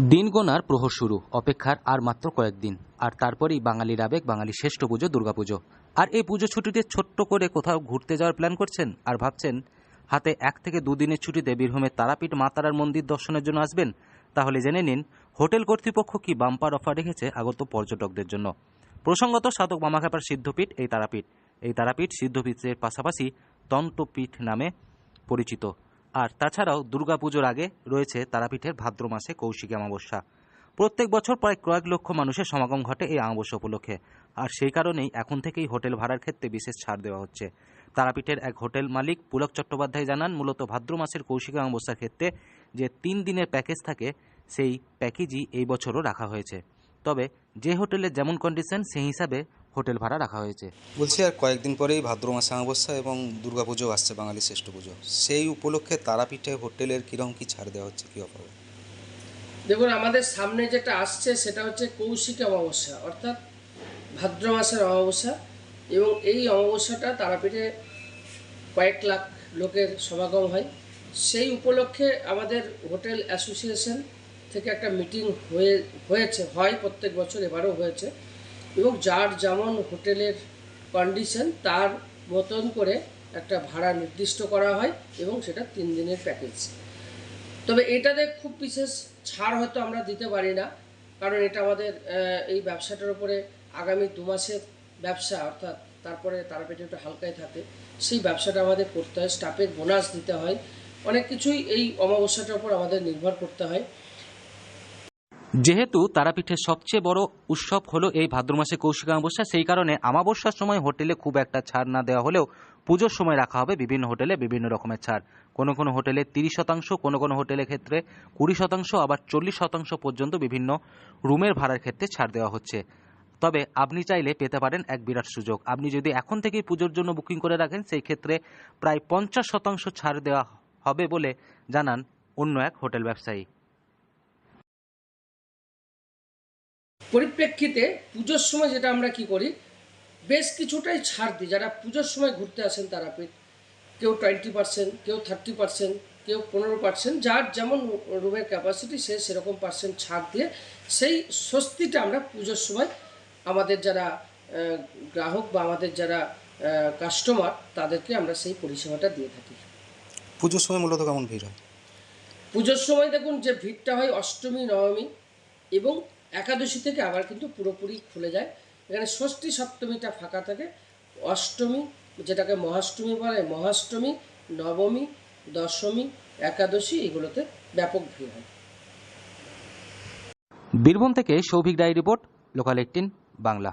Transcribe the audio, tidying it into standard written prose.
দিন গোনার প্রহর শুরু, অপেক্ষার আর মাত্র কয়েকদিন, আর তারপরেই বাঙালির আবেগ, বাঙালির শ্রেষ্ঠ পুজো দুর্গাপুজো। আর এই পুজো ছুটিতে ছোট্ট করে কোথাও ঘুরতে যাওয়ার প্ল্যান করছেন আর ভাবছেন হাতে 1 থেকে 2 দিনের ছুটিতে বীরভূমের তারাপীঠ মা তারার মন্দির দর্শনের জন্য আসবেন, তাহলে জেনে নিন হোটেল কর্তৃপক্ষ কি বাম্পার অফার রেখেছে আগত পর্যটকদের জন্য। প্রসঙ্গত সাধক মামাখ্যাপার সিদ্ধপীঠ এই তারাপীঠ সিদ্ধপীঠের পাশাপাশি তন্ত্রপীঠ নামে পরিচিত। আর তাছাড়াও দুর্গাপুজোর আগে রয়েছে তারাপীঠের ভাদ্র মাসে কৌশিকী অমাবস্যা। প্রত্যেক বছর প্রায় কয়েক লক্ষ মানুষের সমাগম ঘটে এই অমাবস্যা উপলক্ষে, আর সেই কারণেই এখন থেকেই হোটেল ভাড়ার ক্ষেত্রে বিশেষ ছাড় দেওয়া হচ্ছে। তারাপীঠের এক হোটেল মালিক পুলক চট্টোপাধ্যায় জানান, মূলত ভাদ্র মাসের কৌশিকী অমাবস্যার ক্ষেত্রে যে 3 দিনের প্যাকেজ থাকে সেই প্যাকেজই এই বছরও রাখা হয়েছে। তবে যে হোটেলের যেমন কন্ডিশন সেই হিসাবে হোটেল ভাড়া রাখা হয়েছে। বলছি, আর কয়েকদিন পরেই ভাদ্র মাসে অমাবস্যা এবং দুর্গাপুজো আসছে, বাঙালির শ্রেষ্ঠ পুজো। সেই উপলক্ষে তারাপীঠে হোটেলের কীরকম কী ছাড় দেওয়া হচ্ছে, কী অফার? দেখুন, আমাদের সামনে যেটা আসছে সেটা হচ্ছে কৌশিকী অমাবস্যা, অর্থাৎ ভাদ্র মাসের অমাবস্যা। এবং এই অমাবস্যাটা তারাপীঠে কয়েক লাখ লোকের সমাগম হয়। সেই উপলক্ষে আমাদের হোটেল অ্যাসোসিয়েশন থেকে একটা মিটিং হয় প্রত্যেক বছর, এবারও হয়েছে। এবং যার যেমন হোটেলের কন্ডিশন তার মতন করে একটা ভাড়া নির্দিষ্ট করা হয় এবং সেটা 3 দিনের প্যাকেজ। তবে এটাতে খুব বিশেষ ছাড় হয়তো আমরা দিতে পারি না, কারণ এটা আমাদের এই ব্যবসাটার উপরে আগামী 2 মাসের ব্যবসা, অর্থাৎ তারপরে তারাপীঠে একটু হালকায় থাকে, সেই ব্যবসাটা আমাদের করতে হয়। স্টাফের বোনাস দিতে হয়, অনেক কিছুই এই অমাবস্যাটার উপর আমাদের নির্ভর করতে হয়। যেহেতু তারাপীঠের সবচেয়ে বড় উৎসব হলো এই ভাদ্র মাসে কৌশিকী অমাবস্যা, সেই কারণে অমাবস্যার সময় হোটেলে খুব একটা ছাড় না দেওয়া হলেও পুজোর সময় রাখা হবে বিভিন্ন হোটেলে বিভিন্ন রকমের ছাড়। কোনো কোনো হোটেলে 30%, কোনো কোনো হোটেলের ক্ষেত্রে 20%, আবার 40% পর্যন্ত বিভিন্ন রুমের ভাড়ার ক্ষেত্রে ছাড় দেওয়া হচ্ছে। তবে আপনি চাইলে পেতে পারেন এক বিরাট সুযোগ। আপনি যদি এখন থেকেই পুজোর জন্য বুকিং করে রাখেন, সেই ক্ষেত্রে প্রায় 50% ছাড় দেওয়া হবে বলে জানান অন্য এক হোটেল ব্যবসায়ী। পরিপ্রেক্ষিতে পুজোর সময় যেটা আমরা কি করি, বেশ কিছুটাই ছাড় দিই। যারা পুজোর সময় ঘুরতে আসেন তারাপীঠ, কেউ 20%, কেউ 30%, কেউ 15%, যার যেমন রুমের ক্যাপাসিটি সে সেরকম পার্সেন্ট ছাড় দিয়ে সেই স্বস্তিটা আমরা পুজোর সময় আমাদের যারা গ্রাহক বা আমাদের যারা কাস্টমার তাদেরকে আমরা সেই পরিষেবাটা দিয়ে থাকি। পুজোর সময় মূলত কেমন ভিড় হয়? পুজোর সময় দেখুন যে ভিড়টা হয় অষ্টমী, নবমী এবং একাদশী থেকে আবার কিন্তু পুরোপুরি খুলে যায়। এখানে ষষ্ঠী সপ্তমীটা ফাঁকা থাকে। অষ্টমী, যেটাকে মহাষ্টমী বলে, মহাষ্টমী, নবমী, দশমী, একাদশী, এগুলোতে ব্যাপক ভিড় হয়। বীরভূম থেকে সৌভিক রায় রিপোর্ট, লোকাল 18 বাংলা।